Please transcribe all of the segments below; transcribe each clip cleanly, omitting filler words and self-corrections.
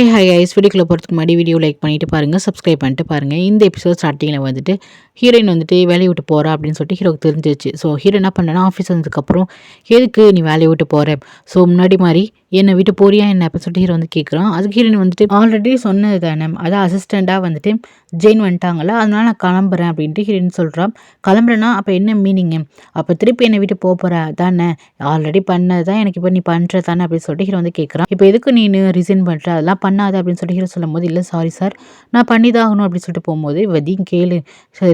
Hi guys, வீடியோக்குள்ள போகிறதுக்கு முன்னாடி வீடியோ லைக் பண்ணிட்டு பாருங்கள், சப்ஸ்கிரைப் பண்ணிட்டு பாருங்கள். இந்த எபிசோட் ஸ்டார்டிங்கில் வந்துட்டு ஹீரோயின் வந்துட்டு வேலையை விட்டு போகிறா அப்படின்னு சொல்லிட்டு ஹீரோக்கு தெரிஞ்சிச்சு. ஸோ ஹீரோ என்ன பண்ணனா, ஆஃபீஸ் வந்ததுக்கப்புறம் எதுக்கு நீ வேலையை விட்டு போகிற, ஸோ முன்னாடி மாதிரி என்னை விட்டு போறியா என்ன அப்படின்னு சொல்லிட்டு ஹீரோ வந்து கேட்குறான். அதுக்கு ஹீரோயின் வந்துட்டு ஆல்ரெடி சொன்னது தானே, அதான் அசிஸ்டண்ட்டாக வந்துட்டு ஜெயின் வந்துட்டாங்களா, அதனால நான் கிளம்புறேன் அப்படின்ட்டு ஹீரோயின் சொல்கிறான். கிளம்புறேன்னா அப்போ என்ன மீனிங்கு, அப்போ திருப்பி என்னை விட்டு போகிற தானே, ஆல்ரெடி பண்ணது தான் எனக்கு இப்போ நீ பண்ணுற தானே அப்படின்னு சொல்லிட்டு ஹீரோ வந்து கேட்குறான். இப்போ எதுக்கு நீ ரிசைன் பண்ணுற, அதெல்லாம் பண்ணாத அப்படின்னு சொல்லிட்டு ஹீரோ சொல்லும்போது, இல்லை சாரி சார் நான் பண்ணி தான் ஆகணும் அப்படின்னு சொல்லிட்டு போகும்போது, வதியும் கேளு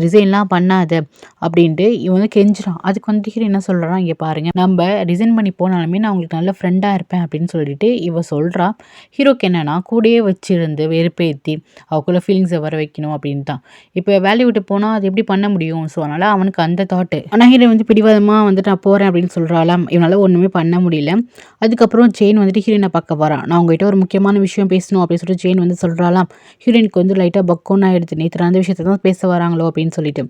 ரிசைன்லாம் பண்ணாத அப்படின்ட்டு இவன் வந்து கெஞ்சுறான். அதுக்கு வந்து ஹீரோ என்ன சொல்கிறான், இங்கே பாருங்க நம்ம ரிசைன் பண்ணி போனாலுமே நான் உங்களுக்கு நல்ல ஃப்ரெண்டாக இருப்பேன் அப்படின்னு சொல்லிட்டு இவ சொல்கிறா. ஹீரோக்கு என்னன்னா, கூடயே வச்சிருந்து வெறுப்பேற்றி அவக்குள்ள ஃபீலிங்ஸை வர வைக்கணும் அப்படின்னு தான். இப்போ வேலையை விட்டு போனால் அது எப்படி பண்ண முடியும், ஸோ அதனால் அவனுக்கு அந்த தாட்டு. ஆனால் ஹீரோ வந்து பிடிவாதமாக வந்துட்டு நான் போகிறேன் அப்படின்னு சொல்கிறாளாம். இவனால் ஒன்றுமே பண்ண முடியல. அதுக்கப்புறம் ஜெயின் வந்துட்டு ஹீரோயினை பார்க்க வரான். நான் உங்ககிட்ட ஒரு முக்கியமான விஷயம் பேசணும் அப்படின்னு சொல்லிட்டு ஜெயின் வந்து சொல்கிறாளாம். ஹீரோயினுக்கு வந்து லைட்டாக பக்கோன்னு ஆகிடுது, நேற்று அந்த விஷயத்தை தான் பேச வராங்களோ அப்படின்னு சொல்லிட்டு.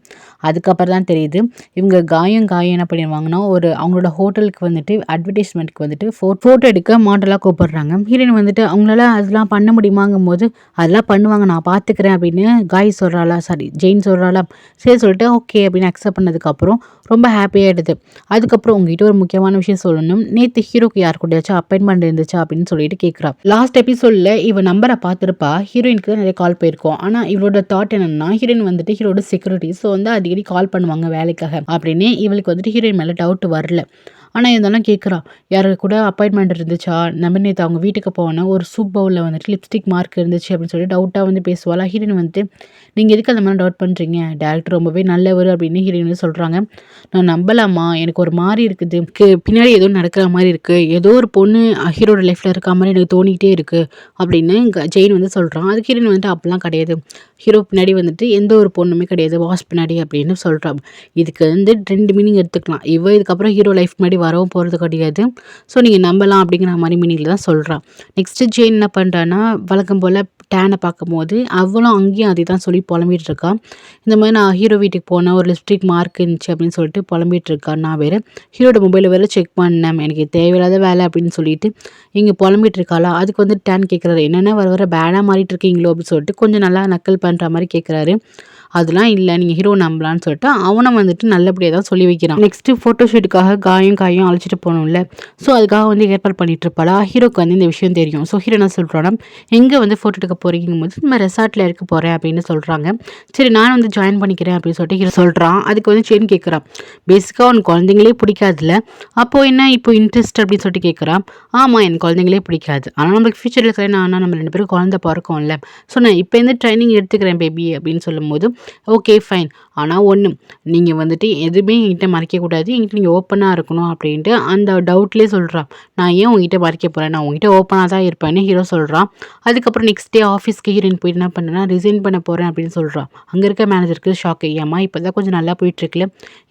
அதுக்கப்புறம் தான் தெரியுது இவங்க காயம் என்ன பண்ணிடுவாங்கன்னா, ஒரு அவங்களோட ஹோட்டலுக்கு வந்துட்டு அட்வர்டைஸ்மெண்ட்க்கு வந்துட்டு ஃபோட்டோ எடுக்க மாடலாக கூப்பிடுறாங்க. ஹீரோயின் வந்துட்டு அவங்களால அதெல்லாம் பண்ண முடியுமாங்கும் போது, அதெல்லாம் பண்ணுவாங்க நான் பார்த்துக்கிறேன் அப்படின்னு ஜெயின் சொல்கிறாளா. சரி சொல்லிட்டு ஓகே அப்படின்னு அக்செப்ட் பண்ணதுக்கப்புறம் ரொம்ப ஹாப்பியாகிடுது. அதுக்கப்புறம் உங்ககிட்ட ஒரு முக்கியமான விஷயம் சொல்லணும், நேற்று ஹீரோக்கு யார் கூடயாச்சும் அப்பாயின்மெண்ட் இருந்துச்சா அப்படின்னு சொல்லிட்டு கேட்குறா. லாஸ்ட் எபிசோடில் இவ நம்பரை பார்த்துருப்பா, ஹீரோயினுக்கு தான் நிறைய கால் போயிருக்கோம். ஆனால் இவளோட தாட் என்னன்னா, ஹீரோயின் வந்துட்டு ஹீரோட செக்யூரிட்டி, ஸோ வந்து அடிக்கடி கால் பண்ணுவாங்க வேலைக்காக அப்படின்னு. இவளுக்கு வந்துட்டு ஹீரோயின் மேலே டவுட் வரல. ஆனால் இருந்தாலும் கேட்குறா, யாரு கூட அப்பாயின்மெண்ட் இருந்துச்சா, நம்ம நேற்று அவங்க வீட்டுக்கு போனால் ஒரு சூப் பவுலில் வந்துட்டு லிப்ஸ்டிக் மார்க் இருந்துச்சு அப்படின்னு சொல்லி டவுட்டாக வந்து பேசுவாள். ஹீரோயின் வந்துட்டு நீங்கள் எதுக்கு அந்த மாதிரி டவுட் பண்ணுறீங்க, டேரக்டர் ரொம்பவே நல்லவர் அப்படின்னு ஹீரோயின் வந்து சொல்கிறாங்க. நான் நம்பலாமா, எனக்கு ஒரு மாதிரி இருக்குது, பின்னாடி ஏதோ நடக்கிற மாதிரி இருக்குது, ஏதோ ஒரு பொண்ணு ஹீரோட லைஃப்பில் இருக்க மாதிரி எனக்கு தோணிக்கிட்டே இருக்குது அப்படின்னு ஜெயின் வந்து சொல்கிறான். அதுக்கு ஹீரோயின் வந்துட்டு அப்படிலாம் கிடையாது, ஹீரோ பின்னாடி வந்துட்டு எந்த ஒரு பொண்ணுமே கிடையாது, வாஷ் பின்னாடி அப்படின்னு சொல்கிறான். இதுக்கு வந்து 2 மீனிங் எடுத்துக்கலாம். இதுக்கப்புறம் ஹீரோ லைஃப் முன்னாடி வரவும் போகிறது கிடையாது, ஸோ நீங்கள் நம்பலாம் அப்படிங்கிற மாதிரி மீனிங்கில் தான் சொல்கிறான். நெக்ஸ்ட்டு ஜெயின் என்ன பண்ணுறான்னா, வழக்கம் போல் டேனை பார்க்கும்போது அவளும் அங்கேயும் அதே தான் சொல்லி புலம்பிகிட்டு இருக்கா. இந்த மாதிரி நான் ஹீரோ வீட்டுக்கு போனேன், ஒரு லிப்ஸ்டிக் மார்க் இருந்துச்சு அப்படின்னு சொல்லிட்டு புலம்பிகிட்டு இருக்கா. நான் வேறு ஹீரோட மொபைலை வேறு செக் பண்ணேன், எனக்கு தேவையில்லாத வேலை அப்படின்னு சொல்லிட்டு இங்கே புலம்பிகிட்டு இருக்காளா. அதுக்கு வந்து டேன் கேட்குறாரு, என்னென்ன வர பேடாக மாறிட்டு இருக்கீங்களோ அப்படின்னு சொல்லிட்டு கொஞ்சம் நல்லா நக்கல் பண்ணுற மாதிரி கேட்குறாரு. அதெல்லாம் இல்லை, நீங்கள் ஹீரோ நம்பலான்னு சொல்லிட்டு அவனை வந்துட்டு நல்லபடியாக தான் சொல்லி வைக்கிறான். நெக்ஸ்ட்டு ஃபோட்டோஷூட்டுக்காக காயும் அழைச்சிட்டு போகணும்ல, ஸோ அதுக்காக வந்து ஏற்பாடு பண்ணிட்டு இருப்பாளா. ஹீரோக்கு வந்து இந்த விஷயம் தெரியும். ஸோ ஹீரோ என்ன சொல்கிறான்னா, எங்கே வந்து ஃபோட்டோ எடுக்க போகிறீங்கும் போது இந்த மாதிரி ரெசார்ட்டில் இருக்க போகிறேன் அப்படின்னு சொல்கிறாங்க. சரி நான் வந்து ஜாயின் பண்ணிக்கிறேன் அப்படின்னு சொல்லிட்டு ஹீரோ சொல்கிறான். அதுக்கு வந்து செயின் கேட்குறான், பேசிக்காக உனக்கு குழந்தைங்களே பிடிக்காதுல்ல, அப்போது என்ன இப்போ இன்ட்ரெஸ்ட் அப்படின்னு சொல்லிட்டு கேட்குறான். ஆமாம் எனக்கு குழந்தைங்களே பிடிக்காது, ஆனால் நம்மளுக்கு ஃபியூச்சரில் கல்யாணம் ஆனால் நம்ம 2 பேரும் குழந்தை பிறக்கும்ல, ஸோ நான் இப்போ இந்த ட்ரைனிங் எடுத்துக்கிறேன் பேபி அப்படின்னு சொல்லும்போது ஓகே ஃபைன், ஆனால் ஒன்று நீங்கள் வந்துட்டு எதுவுமே என்கிட்ட மறைக்கக்கூடாது, என்கிட்ட நீங்கள் ஓப்பனாக இருக்கணும் அப்படின்ட்டு அந்த டவுட்லேயே சொல்கிறான். நான் ஏன் உங்ககிட்ட மறைக்க போகிறேன், நான் உங்ககிட்ட ஓப்பனாக தான் இருப்பேன்னு ஹீரோ சொல்கிறான். அதுக்கப்புறம் நெக்ஸ்ட் டே ஆஃபீஸ்க்கு ஹீரோயின் போயிட்டு என்ன பண்ணேன்னா, ரிசைன் பண்ண போகிறேன் அப்படின்னு சொல்கிறான். அங்கே இருக்க மேனேஜருக்கு ஷாக்கு, ஏம்மா இப்போ தான் கொஞ்சம் நல்லா போயிட்டுருக்குல,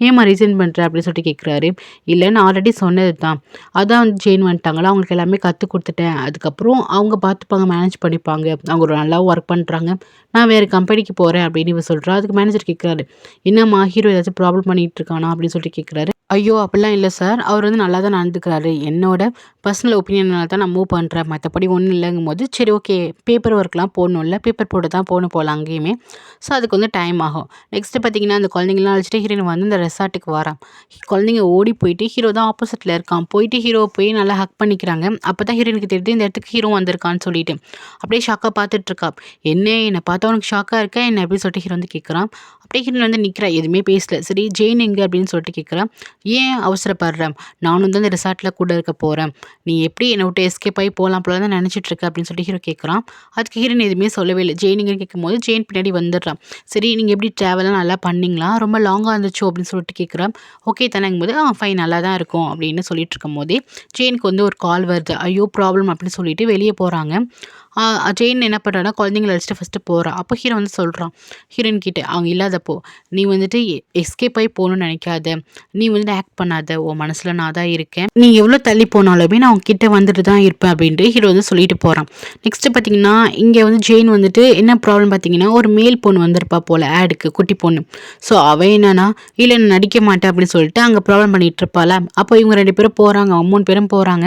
ஏம்மா ரிசைன் பண்ணுற அப்படின்னு சொல்லிட்டு கேட்குறாரு. இல்லை நான் ஆல்ரெடி சொன்னது தான், அதான் வந்து ஜெயின் வந்துட்டாங்களா, அவங்களுக்கு எல்லாமே கற்றுக் கொடுத்துட்டேன், அதுக்கப்புறம் அவங்க பார்த்துப்பாங்க, மேனேஜ் பண்ணிப்பாங்க, அவங்க ஒரு நல்லா ஒர்க் பண்ணுறாங்க, நான் வேறு கம்பெனிக்கு போகிறேன் அப்படின்னு இவ சொல்கிறா. அதுக்கு மேனேஜர் கேட்குறாரு, என்னம்மா ஹீரோ ஏதாச்சும் ப்ராப்ளம் பண்ணிகிட்டு இருக்கானா அப்படின்னு சொல்லிட்டு கேட்குறாரு. ஐயோ அப்படிலாம் இல்லை சார், அவர் வந்து நல்லா தான் நடந்துக்கிறாரு, என்னோட பர்சனல் ஒப்பீனியனால தான் நான் மூவ் பண்ணுறேன், மற்றபடி ஒன்றும் இல்லைங்கும் போது சரி ஓகே பேப்பர் ஒர்க்லாம் போடணும்ல, பேப்பர் போட தான் போகலாம் அங்கேயுமே, ஸோ அதுக்கு வந்து டைம் ஆகும். நெக்ஸ்ட்டு பார்த்தீங்கன்னா அந்த குழந்தைங்களாம் அழைச்சிட்டு ஹீரோயின் வந்து இந்த ரெசார்ட்டுக்கு வரான். குழந்தைங்க ஓடி போயிட்டு ஹீரோ தான் ஆப்போசிட்டில் இருக்கான், போயிட்டு ஹீரோ போய் நல்லா ஹக் பண்ணிக்கிறாங்க. அப்போ தான் ஹீரோயினுக்கு தெரியுது இந்த இடத்துக்கு ஹீரோ வந்திருக்கான்னு சொல்லிட்டு. அப்படியே ஷாக்காக பார்த்துட்ருக்கா. என்னை பார்த்தா உனக்கு ஷாக்காக இருக்கா என்ன அப்படின்னு சொல்லிட்டு ஹீரோ வந்து கேட்குறான். அப்படியே ஹீரோயின் வந்து நிற்கிறா, எதுவுமே பேசல. சரி ஜெயின் எங்கே அப்படின்னு சொல்லிட்டு கேட்குறான். ஏன் அவசரப்படுறேன், நானும் தான் இந்த ரிசார்ட்டில் கூட இருக்க போகிறேன், நீ எப்படி என்னை விட்டு எஸ்கேப் ஆகி போகலாம் போல தான் நினச்சிட்டு இருக்க அப்படின்னு சொல்லிட்டு ஹீரோ கேட்குறான். அதுக்கு ஹீரோயின் எதுவுமே சொல்லவே இல்லை. ஜெயின் எங்கன்னு கேட்கும்போது ஜெயின் பின்னாடி வந்துடுறான். சரி நீங்கள் எப்படி ட்ராவலாம் நல்லா பண்ணிங்களா, ரொம்ப லாங்காக இருந்துச்சோ அப்படின்னு சொல்லிட்டு கேட்குறான். ஓகே தானேங்கும் போது ஃபைன் நல்லா தான் இருக்கும் அப்படின்னு சொல்லிட்டு இருக்கும் போதே ஜெயினுக்கு வந்து ஒரு கால் வருது. ஐயோ ப்ராப்ளம் அப்படின்னு சொல்லிட்டு வெளியே போகிறாங்க. ஜெயின் என்ன பண்ணுறான்னா, குழந்தைங்கள அழைச்சிட்டு ஃபஸ்ட்டு போகிறா. அப்போ ஹீரோ வந்து சொல்கிறான் ஹீரோயின் கிட்டே, அவங்க இல்லாதப்போ நீ வந்துட்டு எஸ்கேப் ஆகி போகணும்னு நினைக்காத, நீ வந்துட்டு ஆக்ட் பண்ணாத, உன் மனசில் நான் தான் இருக்கேன், நீ எவ்வளோ தள்ளி போனாலுமே நான் அவங்க கிட்டே வந்துட்டு தான் இருப்பேன் அப்படின்ட்டு ஹீரோ வந்து சொல்லிட்டு போகிறான். நெக்ஸ்ட்டு பார்த்தீங்கன்னா இங்கே வந்து ஜெயின் வந்துட்டு என்ன ப்ராப்ளம் பார்த்தீங்கன்னா, ஒரு மேல் பொண்ணு வந்திருப்பா போல் ஆடுக்கு, குட்டி பொண்ணு. ஸோ அவள் என்னன்னா, இல்லை நான் நடிக்க மாட்டேன் அப்படின்னு சொல்லிட்டு அங்கே ப்ராப்ளம் பண்ணிகிட்டு இருப்பாள். அப்போ இவங்க 2 பேரும் போகிறாங்க, 3 பேரும் போகிறாங்க.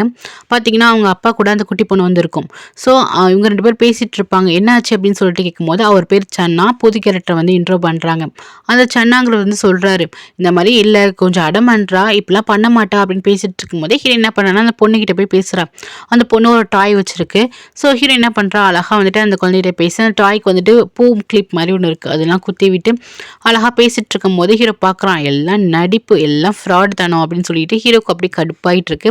பார்த்தீங்கன்னா அவங்க அப்பா கூட அந்த குட்டி பொண்ணு வந்திருக்கும். ஸோ இவங்க 2 பேரும் பேசிட்டு இருப்பாங்க. என்னாச்சு அப்படின்னு சொல்லிட்டு கேட்கும்போது, அவர் பேர் சன்னா. புது கேரக்டர் வந்து இன்ட்ரோ பண்றாங்க. அந்த சன்னாங்கிறவர் வந்து சொல்றாரு, இந்த மாரி இல்ல கொஞ்சம் அடம் பண்றா, இப்படிலாம் பண்ண மாட்டா அப்படின்னு பேசிட்டு இருக்கும்போதே ஹீரோ என்ன பண்ணான்னா, அந்த பொண்ணுகிட்ட போய் பேசுறா. அந்த பொண்ணு ஒரு டாய் வச்சிருக்கு. ஸோ ஹீரோ என்ன பண்றா, அழகா வந்துட்டு அந்த குழந்தைகிட்ட பேசி அந்த டாய்க்கு வந்துட்டு பூ கிளிப் மாரி ஒண்ணு இருக்கு. அதெல்லாம் குத்தி விட்டு அழகா பேசிட்டு இருக்கும்போது ஹீரோ பார்க்குறான், எல்லாம் நடிப்பு, எல்லாம் ஃப்ராட் தானோ அப்படின்னு சொல்லிட்டு ஹீரோக்கு அப்படியே கடுப்பாயிட்டு இருக்கு.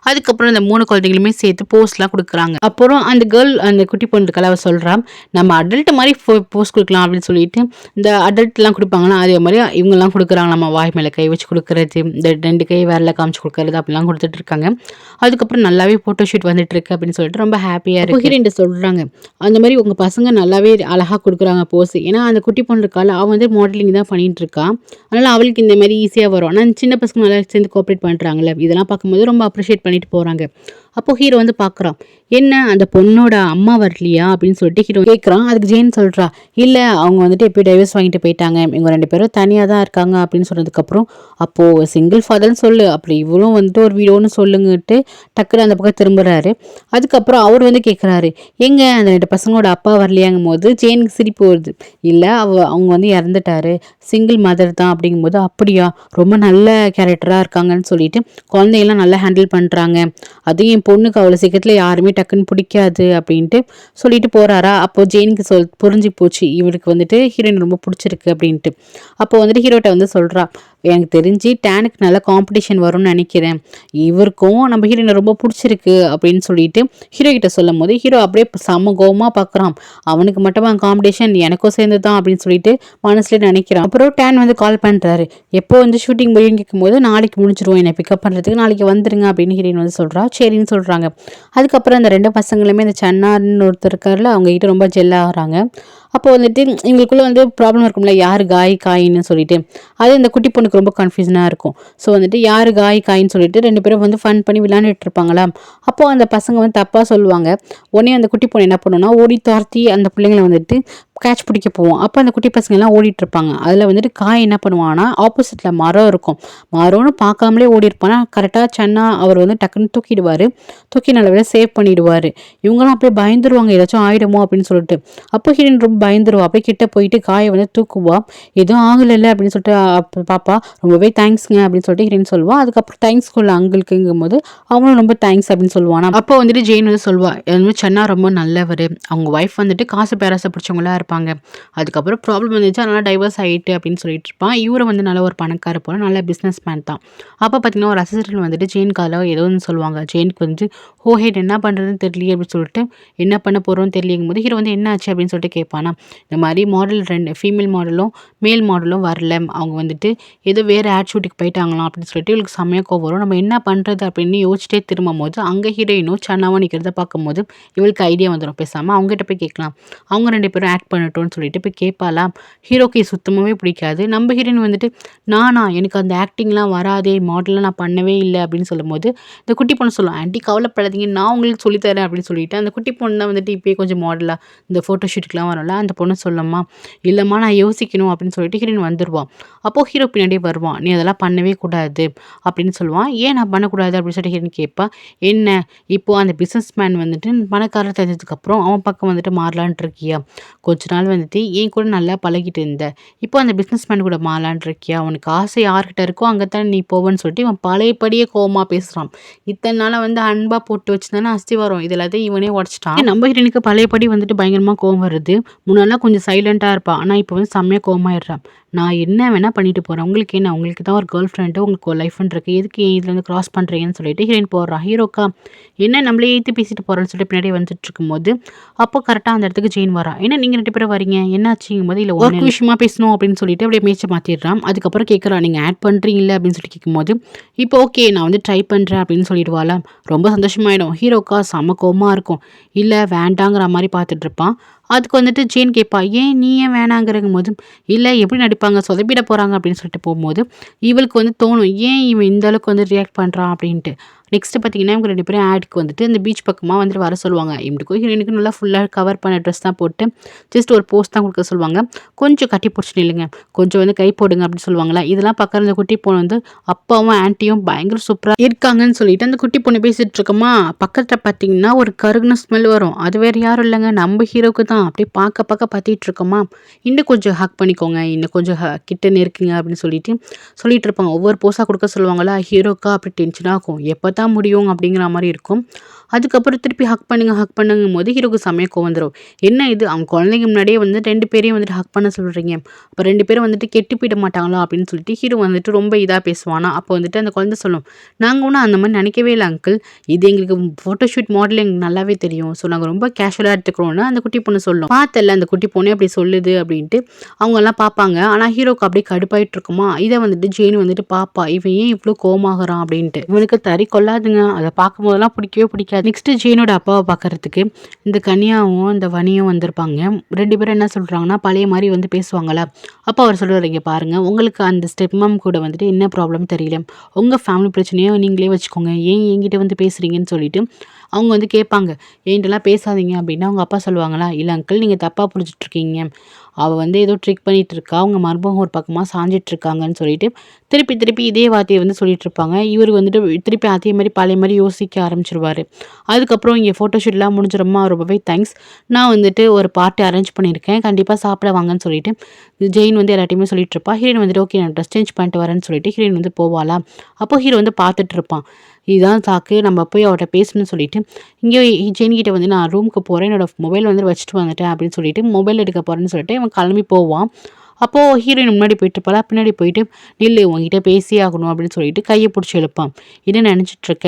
அதுக்கப்புறம் இந்த 3 குழந்தைகளுமே சேர்த்து போஸ்லாம் குடுக்குறாங்க. அப்புறம் அந்த அந்த குட்டி பொண்ணு இருக்கால, அவ சொல்றா, நம்ம அடல்ட் மாரி போஸ் குடுக்கலாம் அப்படின்னு சொல்லிட்டு, இந்த அடல்ட்லாம் குடுப்பாங்கல்ல, அதே மாரி இவங்கலாம் குடுக்குறாங்களாமா. வாய் மேல கை வச்சு குடுக்குறது, இந்த 2 கை விரல்ல காமிச்சு குடுக்குறது அப்படிலாம் குடுத்துட்டு இருக்காங்க. அதுக்கப்புறம் நல்லாவே ஃபோட்டோ ஷூட் வந்துட்டு இருக்கு அப்படின்னு சொல்லிட்டு ரொம்ப ஹாப்பியா இருக்கு. ஹீரோயின்ட்ட சொல்றாங்க, அந்த மாரி உங்க பசங்க நல்லாவே அழகா குடுக்குறாங்க போஸ். ஏன்னா அந்த குட்டி பொண்ணு இருக்கால, அவ வந்து மாடலிங் தான் பண்ணிட்டு இருக்கா. அதனால அவளுக்கு இந்த மாரி ஈஸியா வரும். ஆனா சின்ன பசங்க நல்லா சேர்ந்து கோஆப்பரேட் பண்றாங்கல்ல, இதெல்லாம் பார்க்கும்போது ரொம்ப அப்ரிஷியேட் பண்ணிட்டு போறாங்க. அப்போ ஹீரோ வந்து பார்க்குறான். என்ன அந்த பொண்ணோட அம்மா வரலையா அப்படின்னு சொல்லிட்டு ஹீரோ கேட்குறான். அதுக்கு ஜெயின் சொல்றா, இல்ல அவங்க வந்துட்டு எப்பயும் டைவர்ஸ் வாங்கிட்டு போயிட்டாங்க. இவங்க 2 பேரும் தனியா தான் இருக்காங்க அப்படின்னு சொன்னதுக்கப்புறம், அப்போ சிங்கிள் ஃபாதர்ன்னு சொல்லு. அப்படி இவளும் வந்துட்டு ஒரு வீடியோன்னு சொல்லுங்கட்டு டக்குனு அந்த பக்கம் திரும்புறாரு. அதுக்கப்புறம் அவர் வந்து கேட்குறாரு, எங்க அந்த 2 பசங்களோட அப்பா வரலையாங்கும்போது ஜெயினுக்கு சிரிப்பு வருது. இல்ல அவங்க வந்து இறந்துட்டாரு. சிங்கிள் மதர் தான் அப்படிங்கும்போது, அப்படியா ரொம்ப நல்ல கேரக்டரா இருக்காங்கன்னு சொல்லிட்டு குழந்தையெல்லாம் நல்லா ஹேண்டில் பண்றாங்க. அதுவும் என் பொண்ணுக்கு அவ்வளோ சீக்கிரத்தில் யாருமே டக்குன்னு பிடிக்காது அப்படின்ட்டு சொல்லிட்டு போறாரா. அப்போ ஜெயினுக்கு புரிஞ்சு போச்சு, இவருக்கு வந்துட்டு ஹீரோயின் ரொம்ப பிடிச்சிருக்கு அப்படின்ட்டு. அப்போ வந்துட்டு ஹீரோட்ட வந்து சொல்றா, எனக்கு தெரிஞ்சு டேனுக்கு நல்ல காம்படிஷன் வரும்னு நினைக்கிறேன். இவருக்கும் நம்ம ஹீரோயினை ரொம்ப பிடிச்சிருக்கு அப்படின்னு சொல்லிட்டு ஹீரோ கிட்ட சொல்லும் போது ஹீரோ அப்படியே செம்ம கோவமா பார்க்குறான். அவனுக்கு மட்டுமா காம்படிஷன், எனக்கும் சேர்ந்து தான் அப்படின்னு சொல்லிட்டு மனசுல நினைக்கிறான். அப்புறம் டேன் வந்து கால் பண்றாரு. எப்போ வந்து ஷூட்டிங் முடியும்னு கேட்கும்போது, நாளைக்கு முடிஞ்சிரும், என்னை பிக்கப் பண்ணுறதுக்கு நாளைக்கு வந்துருங்க அப்படின்னு ஹீரோயின் வந்து சொல்றா. சரின்னு சொல்றாங்க. அதுக்கப்புறம் அந்த 2 பசங்களுமே இந்த சன்னான்னு ஒருத்தர் இருக்காருல, அவங்க கிட்ட ரொம்ப ஜெல் ஆகுறாங்க. அப்போ வந்துட்டு இவங்களுக்குள்ள வந்து ப்ராப்ளம் இருக்கும்ல, யாரு காயின்னு சொல்லிட்டு. அது இந்த குட்டி பொண்ணுக்கு ரொம்ப கன்ஃபியூஷனாக இருக்கும். ஸோ வந்துட்டு யாரு காயின்னு சொல்லிட்டு 2 பேரும் வந்து ஃபன் பண்ணி விளையாண்டுட்டு இருப்பாங்களா. அப்போ அந்த பசங்க வந்து தப்பாக சொல்லுவாங்க. உடனே அந்த குட்டி பொண்ணு என்ன பண்ணுன்னா, ஓடி துரத்தி அந்த பிள்ளைங்களை வந்துட்டு கேட்ச் பிடிக்க போவோம். அப்போ அந்த குட்டி பசங்க எல்லாம் ஓடிட்டு இருப்பாங்க. அதில் வந்துட்டு என்ன பண்ணுவான்னா, ஆப்போசிட்ல மரம் இருக்கும். மரம்னு பார்க்காமலே ஓடி இருப்பானா, கரெக்டாக சன்னா அவர் வந்து டக்குன்னு தூக்கிடுவாரு. தூக்கி நல்ல சேவ் பண்ணிடுவாரு. இவங்கெல்லாம் அப்படியே பயந்துருவாங்க, ஏதாச்சும் ஆயிடுமோ அப்படின்னு சொல்லிட்டு. அப்போ ஹீரோயின் ரொம்ப பயந்துருவா. அப்படியே கிட்ட போயிட்டு காயை வந்து தூக்குவா. எதுவும் ஆகலைல்ல அப்படின்னு சொல்லிட்டு பாப்பா ரொம்பவே தேங்க்ஸ்ங்க அப்படின்னு சொல்லிட்டு ஹீரோயின் சொல்லுவா. அதுக்கப்புறம் தேங்க்ஸ் சொல்ல அங்கிளுக்குங்கும் போது அவங்களும் ரொம்ப தேங்க்ஸ் அப்படின்னு சொல்லுவானா. அப்போ வந்துட்டு ஜெயின் வந்து சொல்லுவா, சன்னா ரொம்ப நல்லவர், அவங்க ஒய்ஃப் வந்துட்டு காசு பேராசை பிடிச்சவங்களா இருப்பாங்க. அதுக்கப்புறம் ப்ராப்ளம் வந்துச்சு, அதனால டைவர்ஸ் ஆயிட்டு அப்படின்னு சொல்லிட்டு இருப்பான். இவரை வந்து நல்ல ஒரு பணக்கார போல நல்ல பிஸ்னஸ் மேன் தான். அப்போ பார்த்தீங்கன்னா ஒரு அசிஸ்டன்ட் வந்துட்டு ஜெயின்கால ஏதோ ஒன்று சொல்லுவாங்க. ஜெயினுக்கு வந்து ஹேட் என்ன பண்ணுறதுன்னு தெரியலையே அப்படின்னு சொல்லிட்டு, என்ன பண்ண போகிறோன்னு தெரியலைங்கும் போது ஹீரோ வந்து என்ன ஆச்சு அப்படின்னு சொல்லிட்டு கேட்பானா. இந்த மாதிரி மாடல் 2 ஃபீமேல் மாடலும் மேல் மாடலும் வரல, அவங்க வந்துட்டு ஏதோ வேறு ஆட் ஷூட்டுக்கு போயிட்டாங்களாம் அப்படின்னு சொல்லிட்டு இவளுக்கு செம்மையாக கோவம் வரும். நம்ம என்ன பண்ணுறது அப்படின்னு யோசிச்சிட்டே திரும்பும் போது அங்கே ஹீரோயினும் சன்னாவும் நிற்கிறத பார்க்கும்போது இவளுக்கு ஐடியா வந்துடும், பேசாமல் அவங்ககிட்ட போய் கேட்கலாம், அவங்க 2 பேரும் ஆக்ட் பண்ணட்டும்னு சொல்லிட்டு போய் கேட்பாலாம். ஹீரோக்கு சுத்தமாகவே பிடிக்காது. நம்ம ஹீரோயின் வந்துட்டு, எனக்கு அந்த ஆக்டிங்லாம் வராதே, மாடல்லாம் நான் பண்ணவே இல்லை அப்படின்னு சொல்லும்போது இந்த குட்டி பொண்ணு சொல்லும், ஆண்டி கவலைப்படாதீங்க, நான் உங்களுக்கு சொல்லித்தரேன் அப்படின்னு சொல்லிட்டு அந்த குட்டி பொண்ணை வந்துட்டு இப்போயே கொஞ்சம் மாடலாக இந்த ஃபோட்டோ ஷூட்டுக்குலாம் வரும்ல, அந்த பொண்ணு சொல்லம்மா, இல்லைம்மா நான் யோசிக்கணும் அப்படின்னு சொல்லிட்டு ஹீரோயின் வந்துடுவான். அப்போது ஹீரோ பின்னாடியே வருவான், நீ அதெல்லாம் பண்ணவே கூடாது அப்படின்னு சொல்லுவான். ஏன் நான் பண்ணக்கூடாது அப்படின்னு சொல்லிட்டு ஹீரோயின் கேட்பா. என்ன இப்போது அந்த பிஸ்னஸ் மேன் வந்துட்டு பணக்காரர் தெரிஞ்சதுக்கப்புறம் அவன் பக்கம் வந்துட்டு மாறலான்ட்டு இருக்கியா? கொஞ்ச நாள் வந்துட்டு என் கூட நல்லா பழகிட்டு இருந்த, இப்போ அந்த பிஸ்னஸ் மேன் கூட மாறலான்ட்டு இருக்கியா? உனக்கு ஆசை யார்கிட்ட இருக்கோ அங்கே தான் நீ போவேன்னு சொல்லிட்டு இவன் பழையபடியே கோவமாக பேசுகிறான். இத்தனை நாளாக வந்து அன்பாக போட்டு வச்சுதானே அஸ்திவாரம், இது எல்லாத்தையும் இவனே உடச்சிட்டான். நம்ம ஹீரோனுக்கு பழையபடி வந்துட்டு பயங்கரமாக கோவம் வருது. முன்னாலாம் கொஞ்சம் சைலண்ட்டாக இருப்பான், ஆனால் இப்போ வந்து செம்மையாக கோவமாயிடுறான். நான் என்ன வேணால் பண்ணிட்டு போகிறேன், உங்களுக்கு என்ன, உங்களுக்கு தான் ஒரு கேர்ள் ஃப்ரெண்டு, உங்களுக்கு ஒரு லைஃப்னு இருக்குது, எதுக்கு இதில் வந்து க்ராஸ் பண்ணுறீங்கன்னு சொல்லிட்டு ஹீரோயின் போடுறான். ஹீரோக்கா என்ன நம்மளே ஏற்றி பேசிட்டு போகிறேன்னு சொல்லிட்டு பின்னாடி வந்துட்டு இருக்கும்போது அப்போ கரெக்டாக அந்த இடத்துக்கு ஜெயின் வரா. ஏன்னா நீங்கள் 2 பேரும் வரீங்க, என்னாச்சுங்கும் போது இல்லை ஒர்க் விஷயமா பேசணும் அப்படின்னு சொல்லிட்டு அப்படியே மேய்ச்சி மாற்றிடுறான். அதுக்கப்புறம் கேட்குறான், நீங்கள் ஆட் பண்ணுறீங்களா அப்படின்னு சொல்லிட்டு கேட்கும்போது இப்போ ஓகே நான் வந்து ட்ரை பண்ணுறேன் அப்படின்னு சொல்லிடுவாளா. ரொம்ப சந்தோஷமாயிடும். ஹீரோக்கா செம கோவமாக இருக்கும். இல்லை வேண்டாங்கிற மாதிரி பார்த்துட்டு இருப்பான். அதுக்கு வந்துட்டு ஜெயின் கேட்பா, ஏன் நீ ஏன் வேணாங்கிறங்கும் போது, இல்லை எப்படி நடிப்பாங்க, சொதப்பிட போகிறாங்க அப்படின்னு சொல்லிட்டு போகும்போது இவளுக்கு வந்து தோணும், ஏன் இவன் இந்த அளவுக்கு வந்து ரியாக்ட் பண்ணுறான் அப்படின்ட்டு. நெக்ஸ்ட் பார்த்தீங்கன்னா இவங்க 2 பேரும் ஆட்க்கு வந்துட்டு இந்த பீச் பக்கமா வந்துட்டு வர சொல்லுவாங்க. இவனுக்கும் ஹீரோயினுக்கும் நல்லா ஃபுல்லா கவர் பண்ண ட்ரெஸ் தான் போட்டு ஜஸ்ட் ஒரு போஸ் தான் குடுக்க சொல்லுவாங்க. கொஞ்சம் கட்டி புடிச்சு நில்லுங்க. கொஞ்சம் வந்து கை போடுங்க அப்படின்னு சொல்லுவாங்கல்ல. இதெல்லாம் பார்க்குற அந்த குட்டி பொண்ணு வந்து அப்பாவும், ஆன்ட்டியும் பயங்கர சூப்பரா இருக்காங்கன்னு சொல்லிட்டு அந்த குட்டி பொண்ணு பேசிட்டு இருக்குமா, பக்கத்துல பார்த்தீங்கன்னா ஒரு கருகுன ஸ்மெல் வரும். அது வேற யாரும் இல்லங்க. நம்ம ஹீரோக்கு தான். அப்படியே பார்க்க பார்க்க பார்த்துட்டு இருக்கோமா, இன்னும் கொஞ்சம் ஹக் பண்ணிக்கோங்க. இன்னும் கொஞ்சம் கிட்ட நெருக்குங்க அப்படின்னு சொல்லிட்டு இருப்பாங்க. ஒவ்வொரு போஸா குடுக்க சொல்லுவாங்கல்ல. ஹீரோக்கா அப்படி டென்ஷனா ஆகும். எப்பதான் முடியும் அப்படிங்கிற மாரி இருக்கும். அதுக்கப்புறம் திருப்பி ஹக் பண்ணுங்கும்போது ஹீரோக்கு செமையா கோவம் வந்துரும். என்ன இது அவங்க குழந்தைங்க முன்னாடியே வந்து 2 பேரையும் வந்துட்டு ஹக் பண்ண சொல்றீங்க. அப்ப 2 பேரும் வந்துட்டு கெட்டு போயிட மாட்டாங்களா? அப்படின்னு சொல்லிட்டு ஹீரோ வந்துட்டு ரொம்ப இதா பேசுவானா. அப்போ வந்துட்டு அந்த குழந்தை சொல்லும், நாங்க ஒண்ணும் அந்த மாரி நினைக்கவே இல்ல அங்கிள். இது எங்களுக்கு ஃபோட்டோஷூட் மாடல் எங்களுக்கு நல்லாவே தெரியும். ஸோ நாங்க ரொம்ப கேஷுவலா எடுத்துக்கிறோம்னு அந்த குட்டி பொண்ணு சொல்லும். பார்த்தல்ல அந்த குட்டி பொண்ணே அப்படி சொல்லுது அப்படின்ட்டு அவங்கலாம் பார்ப்பாங்க. ஆனா ஹீரோக்கு அப்படியே கடுப்பாயிட்டு இருக்குமா. இத வந்துட்டு ஜெயின் வந்துட்டு பாப்பா, இவன் ஏன் இவ்ளோ கோவமாகறான் அப்படின்ட்டு. இவனுக்கு தறி கொள்ளாதுங்க. அத பார்க்கும்போதெல்லாம் பிடிக்கவே பிடிக்காது. நெக்ஸ்ட் ஜெயினோட அப்பாவ பார்க்கறதுக்கு இந்த கன்யாவும், இந்த வனியும் வந்திருப்பாங்க. 2 பேரும் என்ன சொல்றாங்கன்னா, பழைய மாரி வந்து பேசுவாங்கல்ல. அப்ப அவர் சொல்றாரு, "இங்க பாருங்க, உங்களுக்கு அந்த ஸ்டெப் மாம் கூட வந்துட்டு என்ன ப்ராப்ளம் தெரியல. உங்க ஃபேமிலி பிரச்சனைய நீங்களே வச்சுக்கோங்க. ஏன் என்கிட்ட வந்து பேசுறீங்கன்னு" சொல்லிட்டு அவங்க வந்து கேட்பாங்க. "என்ட்டலாம் பேசாதீங்க" அப்படின்னா அவங்க அப்பா சொல்லுவாங்களா, "இல்ல அங்கிள் நீங்க தப்பா புரிஞ்சுட்டு இருக்கீங்க. அவ வந்து ஏதோ ட்ரிக் பண்ணிட்டு இருக்கா. அவங்க மருமக ஒரு பக்கமா சாஞ்சிட்டு இருக்காங்கன்னு" சொல்லிட்டு திருப்பி திருப்பி இதே வார்த்தைய வந்து சொல்லிட்டு இருப்பாங்க. இவரு வந்துட்டு திருப்பி அதே மாரி பழைய மாரி யோசிக்க ஆரம்பிச்சுருவாரு. அதுக்கப்புறம் இங்க ஃபோட்டோஷூட்லாம் முடிஞ்சிரும்மா, ரொம்பவே தேங்க்ஸ். நான் வந்துட்டு ஒரு பார்ட்டி அரேஞ்ச் பண்ணியிருக்கேன். கண்டிப்பா சாப்பிட வாங்கன்னு சொல்லிட்டு ஜெயின் வந்து எல்லார்ட்டயுமே சொல்லிட்டு இருப்பா. ஹீரோயின் வந்துட்டு ஓகே நான் ட்ரெஸ் சேஞ்ச் பண்ணிட்டு வரேன்னு சொல்லிட்டு ஹீரோயின் வந்து போவாளா. அப்போ ஹீரோ வந்து பார்த்துட்டு இருப்பான். இதுதான் சாக்கு, நம்ம போய் அவட்ட பேசணும்னு சொல்லிட்டு இங்கே ஜெயின் கிட்ட வந்து நான் ரூமுக்கு போறேன். என்னோட மொபைல் வந்து வச்சுட்டு வந்துட்டேன் அப்படின்னு சொல்லிட்டு மொபைல் எடுக்க போறேன்னு சொல்லிட்டு இவன் கிளம்பி போவான். அப்போ ஹீரோயின் முன்னாடி போயிட்டு இருப்பாளா, பின்னாடி போயிட்டு நில்லு உன்கிட்ட பேசியே ஆகணும் அப்படின்னு சொல்லிட்டு கைய புடிச்சு இழுப்பான். என்ன நினைச்சிட்டு இருக்க?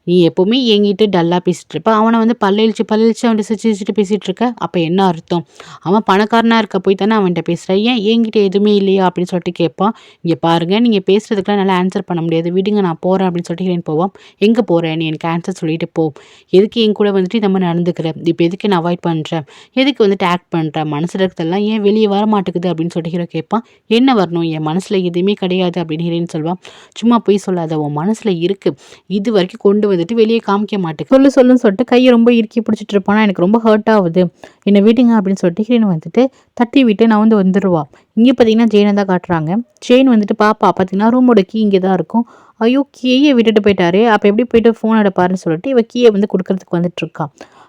நீ எப்பவுமே என்கிட்ட டல்லா பேசிட்டு இருப்ப. அவன வந்து பல்லிழிச்சு அவன்ட்ட சிரிச்சுட்டு பேசிட்டு இருக்க. அப்ப என்ன அர்த்தம்? அவன் பணக்காரனா இருக்க போய் தானே அவன்ட்ட பேசுற. ஏன் என்கிட்ட எதுவுமே இல்லையா அப்படின்னு சொல்லிட்டு கேட்பான். இங்க பாருங்க, நீங்க பேசுறதுக்குலாம் என்னால ஆன்சர் பண்ண முடியாது. விடுங்க நான் போறேன் அப்படின்னு சொல்லிட்டு ஹீரோயின் போவான். எங்க போற? நீ எனக்கு ஆன்சர் சொல்லிட்டு போ. எதுக்கு என் கூட வந்துட்டு இந்த மாதிரி நடந்துக்கிற? இப்ப எதுக்கு நான் அவாய்ட் பண்றேன்? எதுக்கு வந்துட்டு ஆக்ட் பண்ற? மனசுல இருக்கிறதெல்லாம் ஏன் வெளியே வர மாட்டேங்குது அப்படின்னு சொல்லிட்டு ஹீரோ கேட்பான். என்ன வரணும்? என் மனசுல எதுவுமே கிடையாது அப்படின்னு ஹீரோயின் சொல்லுவான். சும்மா பொய் சொல்லாத, உன் மனசுல இருக்கு. இது வரைக்கும் கொண்டு வந்துட்டு வெளியே காமிக்க மாட்டேன். சொல்லுன்னு சொல்லிட்டு கையை ரொம்ப இறுக்கி பிடிச்சிட்டு இருப்பானா. எனக்கு ரொம்ப ஹர்ட் ஆகுது, என்னை விடுங்க அப்படின்னு சொல்லிட்டு ஹீரோயின் வந்துட்டு தட்டி விட்டு நான் வந்து வந்துருவா. இங்க பாத்தீங்கன்னா ஜெயினை தான் காட்டுறாங்க. ஜெயின் வந்துட்டு பாப்பா பாத்தீங்கன்னா ரூமோட கீ இங்கே தான் இருக்கும். ஐயோ கீயை விட்டுட்டு போயிட்டாரு, அப்ப எப்படி போயிட்டு ஃபோன் எடுப்பாருன்னு சொல்லிட்டு இவ கீயை வந்து கொடுக்கறதுக்கு வந்துட்டு இருக்கா.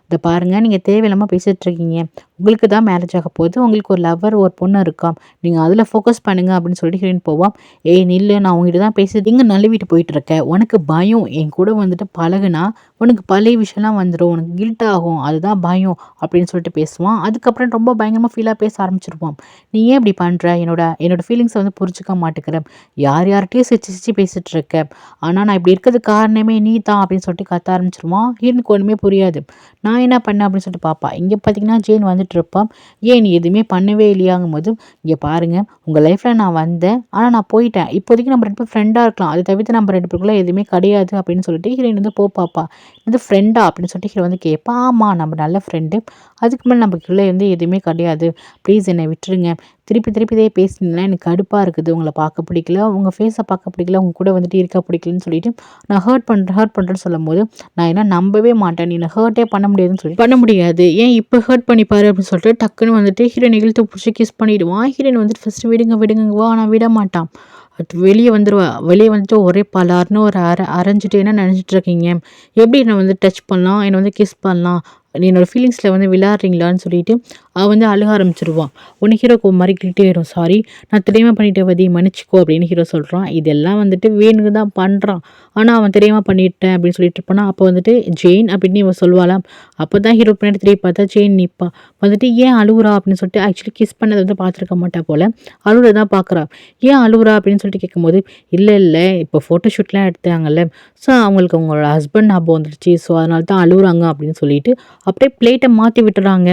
இத பாருங்க, நீங்க தேவையில்லாம பேசிட்டு இருக்கீங்க. உங்களுக்கு தான் மேரேஜ் ஆக போகுது. உங்களுக்கு ஒரு லவ்வர் ஒரு பொண்ணு இருக்காம். நீங்க அதுல ஃபோக்கஸ் பண்ணுங்க அப்படின்னு சொல்லிட்டு ஹீரோயின் போவான். ஏய் நில்லு, நான் உங்ககிட்ட தான் பேசிட்டு எங்க நழுவிட்டு போயிட்டு இருக்க. உனக்கு பயம், என் கூட வந்துட்டு பழகுனா உனக்கு பழைய விஷயம்லாம் வந்துடும், உனக்கு கில்ட் ஆகும், அதுதான் பயம் அப்படின்னு சொல்லிட்டு பேசுவான். அதுக்கப்புறம் ரொம்ப பயங்கரமா ஃபீலா பேச ஆரம்பிச்சிருவான். நீ ஏன் இப்படி பண்ற? என்னோட ஃபீலிங்ஸை வந்து புரிஞ்சுக்க மாட்டேங்கிற. யார்கிட்டயும் சிரிச்சு பேசிட்டு இருக்க. ஆனா நான் இப்படி இருக்கிறதுக்கு காரணமே நீ தான் அப்படின்னு சொல்லிட்டு கத்த ஆரம்பிச்சிருவான். ஹீரோனுக்கு ஒண்ணுமே புரியாது. நான் என்ன பண்ணேன் அப்படின்னு சொல்லிட்டு பாப்பா. இங்க பாத்தீங்கன்னா ஜெயின் வந்துட்டு இருப்பான். ஏன் நீ எதுவுமே பண்ணவே இல்லையாங்கும் போது, இங்க பாருங்க, உங்க லைஃப்ல நான் வந்தேன், ஆனா நான் போயிட்டேன். இப்போதைக்கு நம்ம 2 பேரும் ஃப்ரெண்டா இருக்கலாம். அதை தவிர்த்து நம்ம 2 பேருக்குள்ள எதுவுமே கிடையாது அப்படின்னு சொல்லிட்டு ஹீரோயின் வந்து பாப்பா. இது ஃப்ரெண்டா அப்படின்னு சொல்லிட்டு ஹீரோ வந்து கேட்பான். ஆமா நம்ம நல்ல ஃப்ரெண்டு. அதுக்கு மேலே நமக்குள்ள வந்து எதுவுமே கிடையாது. ப்ளீஸ் என்னை விட்டுருங்க. திருப்பி திருப்பி இதே பேசினீங்கன்னா எனக்கு கடுப்பா இருக்குது. உங்களை பார்க்க பிடிக்கல, உங்க ஃபேஸை பார்க்க பிடிக்கல, உங்க கூட வந்துட்டு இருக்க பிடிக்கலன்னு சொல்லிட்டு நான் ஹர்ட் பண்றேன்னு சொல்லும்போது, நான் என்ன நம்பவே மாட்டேன். நீ ஹர்ட்டே பண்ண முடியாதுன்னு சொல்லி பண்ண முடியாது. ஏன் இப்போ ஹர்ட் பண்ணிப்பாரு அப்படின்னு சொல்லிட்டு டக்குன்னு வந்துட்டு ஹீரோயின் இழுத்து பிடிச்சி கிஸ் பண்ணிடுவான். ஹீரோயின் வந்துட்டு ஃபர்ஸ்ட் விடுங்க ஆனால் விட மாட்டான். அது வெளியே வந்துருவா. வெளியே வந்துட்டு ஒரே பலார்னு ஒரு அரைஞ்சிட்டு என்ன நினைச்சிட்டு இருக்கீங்க? எப்படி என்னை வந்து டச் பண்ணலாம், என்னை வந்து கிஸ் பண்ணலாம், என்னோட ஃபீலிங்ஸில் வந்து விளையாடுறீங்களான்னு சொல்லிட்டு அவள் வந்து அழுக ஆரம்பிச்சிருவான். உன்னை ஹீரோக்கு ஒரு மாதிரி கில்ட்டி ஆயிடும். சாரி நான் தெரியாமல் பண்ணிட்டேன் வதி, மன்னிச்சிக்கோ அப்படின்னு ஹீரோ சொல்கிறான். இதெல்லாம் வந்துட்டு வேணுக்கு தான் பண்ணுறான், ஆனால் அவன் தெரியாமல் பண்ணிட்டேன் அப்படின்னு சொல்லிட்டு இருப்பானா. அப்போ வந்துட்டு ஜெயின் அப்படின்னு இவன் சொல்லுவாளாம். அப்போ தான் ஹீரோ பின்னாடி திரும்பி பார்த்தா ஜெயின் நிற்பா. வந்துட்டு ஏன் அழுகுறா அப்படின்னு சொல்லிட்டு ஆக்சுவலி கிஸ் பண்ணதை வந்து பார்த்துருக்க மாட்டா போல், அழுகுற தான் பார்க்குறா. ஏன் அழுகுறா அப்படின்னு சொல்லிட்டு கேட்கும்போது, இல்லை இப்போ ஃபோட்டோஷூட்லாம் எடுத்தாங்கல்ல, ஸோ அவங்களுக்கு அவங்களோட ஹஸ்பண்ட் ஞாபகம் வந்துடுச்சு, ஸோ அதனால தான் அழுகுறாங்க அப்படின்னு சொல்லிட்டு அப்படியே பிளேட்டை மாற்றி விட்டுறாங்க.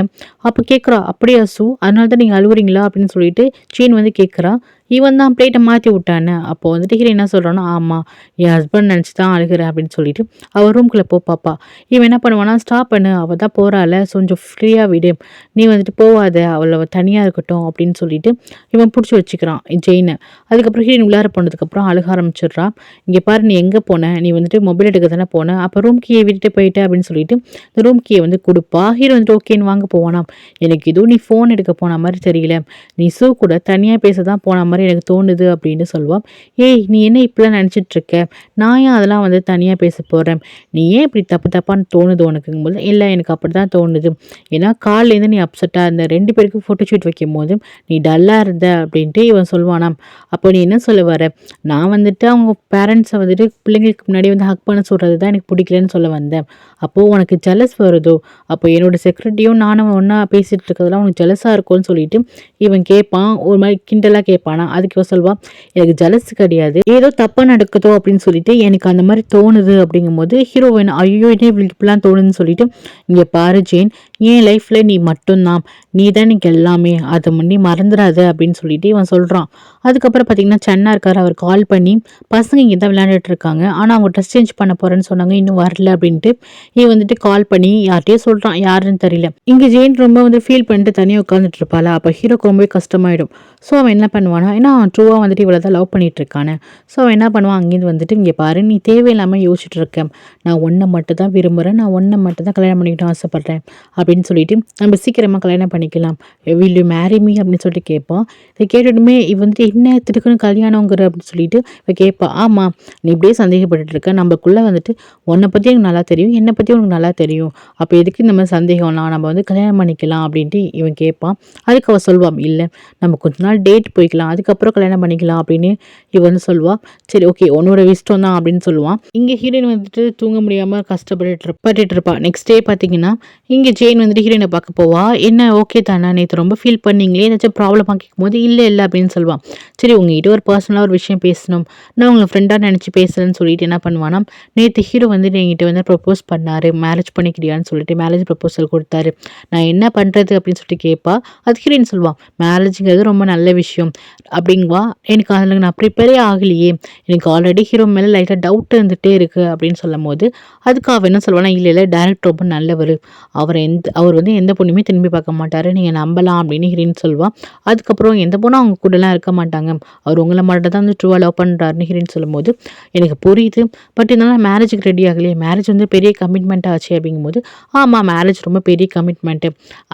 அப்போ கேட்குறா, அப்படியா சூ, அதனால தான் நீங்கள் அழுகுறீங்களா அப்படின்னு சொல்லிட்டு ஜெயின் வந்து கேட்குறா. இவன் தான் பிளேட்டை மாற்றி விட்டான்னு. அப்போ வந்துட்டு ஹீரோ என்ன சொல்கிறான்னா, ஆமாம் என் ஹஸ்பண்ட் நினச்சி தான் அழுகிறேன் அப்படின்னு சொல்லிட்டு அவள் ரூம்குள்ளே பாப்பா. இவன் என்ன பண்ணுவானா, ஸ்டாப் பண்ணு, அவள் தான் போகிறாள், கொஞ்சம் ஃப்ரீயாக விடு, நீ வந்துட்டு போவாத, அவளை தனியாக இருக்கட்டும் அப்படின்னு சொல்லிட்டு இவன் பிடிச்சி வச்சுக்கிறான் ஜெயினை. அதுக்கப்புறம் ஹீரோயின் உள்ளார போனதுக்கப்புறம் அழுக ஆரம்பிச்சிடுறா. இங்கே பாரு, நீ எங்கே போன, நீ வந்துட்டு மொபைல் எடுக்க தானே போன, அப்போ ரூம் கீயை விட்டுட்டு போயிட்ட அப்படின்னு சொல்லிட்டு இந்த ரூம் கீயை வந்து கொடுப்பா. ஹீரோ வந்துட்டு ஓகேன்னு வாங்க போவானா. எனக்கு எதுவும் நீ ஃபோன் எடுக்க போன மாதிரி தெரியல, நீ சூ கூட தனியாக பேச தான் போன மாதிரி எனக்கு தோணுது அப்படின்னு சொல்லுவான். ஏய், நீ என்ன இப்படிலாம் நினச்சிட்டு இருக்க, நான் ஏன் அதெல்லாம் வந்து தனியாக பேச போகிறேன், நீ ஏன் இப்படி தப்பான்னு தோணுது உனக்குங்கும்போது, இல்லை எனக்கு அப்படி தான் தோணுது, ஏன்னா கால்லேருந்து நீ அப்செட்டாக இருந்த, 2 பேருக்கும் ஃபோட்டோ ஷூட் வைக்கும் போது நீ டல்லாக இருந்த அப்படின்ட்டு இவன் சொல்லுவானாம். அப்போ நீ என்ன சொல்ல வர, நான் வந்துட்டு அவங்க பேரண்ட்ஸை வந்துட்டு பிள்ளைங்களுக்கு முன்னாடி வந்து ஹக் பண்ண சொல்கிறது தான் எனக்கு பிடிக்கலன்னு சொல்ல வந்தேன். அப்போது உனக்கு ஜெலஸ் வருதோ, அப்போ என்னோட செக்ரட்டரியும் நானும் ஒன்றா பேசிகிட்டு இருக்கிறதுலாம் உனக்கு ஜெலஸாக இருக்கும்னு சொல்லிட்டு இவன் கேட்பான். ஒரு மாதிரி கிண்டலாக கேட்பானா. அதுக்கு இவன் சொல்வான், எனக்கு ஜெலஸ் கிடையாது, ஏதோ தப்பாக நடக்குதோ அப்படின்னு சொல்லிட்டு எனக்கு அந்த மாதிரி தோணுது அப்படிங்கும்போது ஹீரோயின் ஐயோ என்ன இவளுக்கு இப்படிலாம் தோணுதுன்னு சொல்லிட்டு, இங்கே பாரு ஜெயின், என் லைஃப்பில் நீ மட்டும்தான், நீ தான் எனக்கு எல்லாமே, அதை நீ மறந்துடாத அப்படின்னு சொல்லிட்டு இவன் சொல்கிறான். அதுக்கப்புறம் பார்த்தீங்கன்னா சென்னா இருக்கார். அவர் கால் பண்ணி, பசங்க இங்கே தான் விளையாண்டுட்டு இருக்காங்க, ஆனால் அவங்க ட்ரெஸ் சேஞ்ச் பண்ண போகிறேன்னு சொன்னாங்க, இன்னும் வரல அப்படின்ட்டு இவன் வந்துட்டு கால் பண்ணி யார்கிட்டயே சொல்கிறான், யாருன்னு தெரியல. இங்கே ஜெயின் ரொம்ப வந்து ஃபீல் பண்ணிட்டு தனியாக உட்காந்துட்டு இருப்பாள். அப்போ ஹீரோக்கு ரொம்பவே கஷ்டமாயிடும். ஸோ அவன் என்ன பண்ணுவானா, ஏன்னா அவன் ட்ரூவாக வந்துட்டு இவ்வளோ தான் லவ் பண்ணிட்டு இருக்கானே. ஸோ அவன் என்ன பண்ணுவான், அங்கேருந்து வந்துட்டு, இங்கே பாரு, நீ தேவையில்லாமல் யோசிச்சுட்டு இருக்கேன், நான் ஒன்றை மட்டும் தான் விரும்புகிறேன், நான் ஒன்றை மட்டும் தான் கல்யாணம் பண்ணிக்கிட்டு ஆசைப்பட்றேன் அப்படின்னு சொல்லிட்டு, நம்ம சீக்கிரமாக கல்யாணம் பண்ணிக்கலாம், வில் யூ மேரி மீ அப்படின்னு சொல்லிட்டு கேட்பான். இதை கேட்டுட்டுமே இவ வந்துட்டு என்ன திடுக்குன்னு கல்யாணங்கிற அப்படின்னு சொல்லிட்டு இவ கேட்பா. ஆமாம், நீ இப்படியே சந்தேகப்பட்டுட்டு இருக்க, நம்மக்குள்ளே வந்துட்டு உன்னை பற்றி எனக்கு நல்லா தெரியும், என்னை பற்றி உனக்கு நல்லா தெரியும், அப்போ எதுக்கு நம்ம சந்தேகம்லாம், நம்ம வந்து கல்யாணம் பண்ணிக்கலாம் அப்படின்ட்டு இவன் கேட்பான். அதுக்கு அவள் சொல்வான், இல்லை நம்ம கொஞ்ச நாள் டேட் போய்க்கலாம், அதுக்கப்புறம் கல்யாணம் பண்ணிக்கலாம் அப்படின்னு இவன் வந்து சொல்லுவாள். சரி ஓகே, உன்னோட இஷ்டம் தான் அப்படின்னு சொல்லுவான். இங்கே ஹீரோயின் வந்துட்டு தூங்க முடியாமல் கஷ்டப்பட்டு இருப்பா. நெக்ஸ்ட் டே பார்த்தீங்கன்னா இங்கே ஜெயின் வந்துட்டு ஹீரோயினை பார்க்க போவா. என்ன ஓகே தானே, நேற்று ரொம்ப ஃபீல் பண்ணீங்களே, ஏதாச்சும் ப்ராப்ளமாக கேட்கும்போது இல்லை அப்படின்னு சொல்லுவான். சரி உங்ககிட்ட ஒரு பர்சனலாக ஒரு விஷயம் பேசணும், நான் உங்களை ஃப்ரெண்டாக நினச்சி பேசுகிறேன்னு சொல்லிட்டு என்ன பண்ணுவானா, நேற்று ஹீரோ வந்து என்கிட்ட வந்து ப்ரப்போஸ் பண்ணார், மேரேஜ் பண்ணிக்கிறியான்னு சொல்லிட்டு மேரேஜ் ப்ரப்போசல் கொடுத்தாரு, நான் என்ன பண்ணுறது அப்படின்னு சொல்லிட்டு கேட்பா. அது ஹீரோயின் சொல்லுவான், மேரேஜுங்கிறது ரொம்ப நல்ல விஷயம் அப்படிங்குவா. எனக்கு அதில் நான் ப்ரிப்பேரே ஆகலையே, எனக்கு ஆல்ரெடி ஹீரோ மேலே லைட்டாக டவுட் இருந்துகிட்டே இருக்குது அப்படின்னு சொல்லும் போது அதுக்கு அவள் என்ன சொல்லுவானா, இல்லை டேரக்டர் ரொம்ப நல்லவர், அவர் வந்து எந்த பொண்ணுமே திரும்பி பார்க்க மாட்டார், நீங்கள் நம்பலாம் அப்படின்னு ஹீரோயின் சொல்லுவாள். அதுக்கப்புறம் எந்த பொண்ணும் அவங்க கூடலாம் இருக்க மாட்டாங்க, அவர் உங்களை மட்டும் தான் வந்து ட்ரூவாக லவ் பண்ணுறாருன்னு ஹீரோயின் சொல்லும்போது எனக்கு புரியுது, பட் இருந்தாலும் மேரேஜுக்கு ரெடி ஆகலையே, மேரேஜ் வந்து பெரிய கமிட்மெண்ட் ஆச்சு அப்படிங்கும்போது, ஆமாம் மேரேஜ் ரொம்ப பெரிய கமிட்மெண்ட்டு,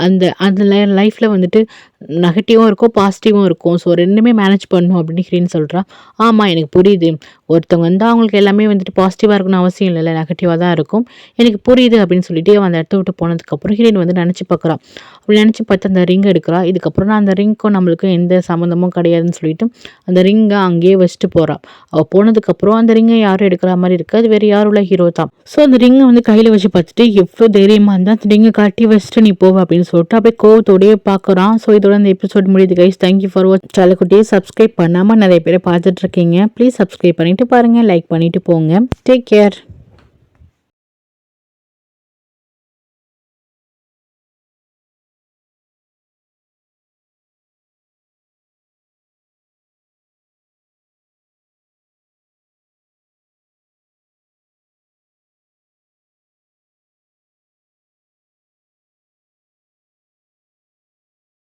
அந்த அந்த லைஃப்பில் வந்துட்டு நெகட்டிவும் இருக்கும் பாசிட்டிவும் இருக்கும், ஸோ ரெண்டுமே மேனேஜ் பண்ணணும் அப்படின்னு ஹீரோயின் சொல்கிறா. ஆமாம் எனக்கு புரியுது, ஒருத்தவங்க வந்து அவங்களுக்கு எல்லாமே வந்துட்டு பாசிட்டிவாக இருக்கணும்னு அவசியம் இல்லைல்ல, நெகட்டிவாக தான் இருக்கும், எனக்கு புரியுது அப்படின்னு சொல்லிட்டு அந்த இடத்த விட்டு போனதுக்கப்புறம் ஹீரோயின் வந்து நினச்சி பார்க்குறான். அப்படி நினச்சி பார்த்து அந்த ரிங் எடுக்கிறா. இதுக்கப்புறம் நான் அந்த ரிங்க்கும் நம்மளுக்கும் எந்த சம்மந்தமும் கிடையாதுன்னு சொல்லிட்டு அந்த ரிங்கை அங்கேயே வச்சுட்டு போகிறான். அவள் போனதுக்கப்புறம் அந்த ரிங்கை யாரும் எடுக்கிற மாதிரி இருக்குது, அது வேறு யாரும் உள்ள ஹீரோ தான். ஸோ அந்த ரிங்கை வந்து கையில் வச்சு பார்த்துட்டு எவ்வளோ தைரியமாக இருந்தால் அந்த ரிங்கை கட்டி வச்சுட்டு நீ போவ அப்படின்னு சொல்லிட்டு அப்படியே கோவத்தோடையே பார்க்குறான். ஸோ இதோட இந்த எபிசோட் முடியுது கைஸ். Thank you for watch. சேனலுக்குட்டியே சப்ஸ்கிரைப் பண்ணாமல் நிறைய பேரை பார்த்துட்டு இருக்கீங்க, ப்ளீஸ் சப்ஸ்கிரைப் பண்ணிட்டு பாருங்கள், லைக் பண்ணிட்டு போங்க. Take care.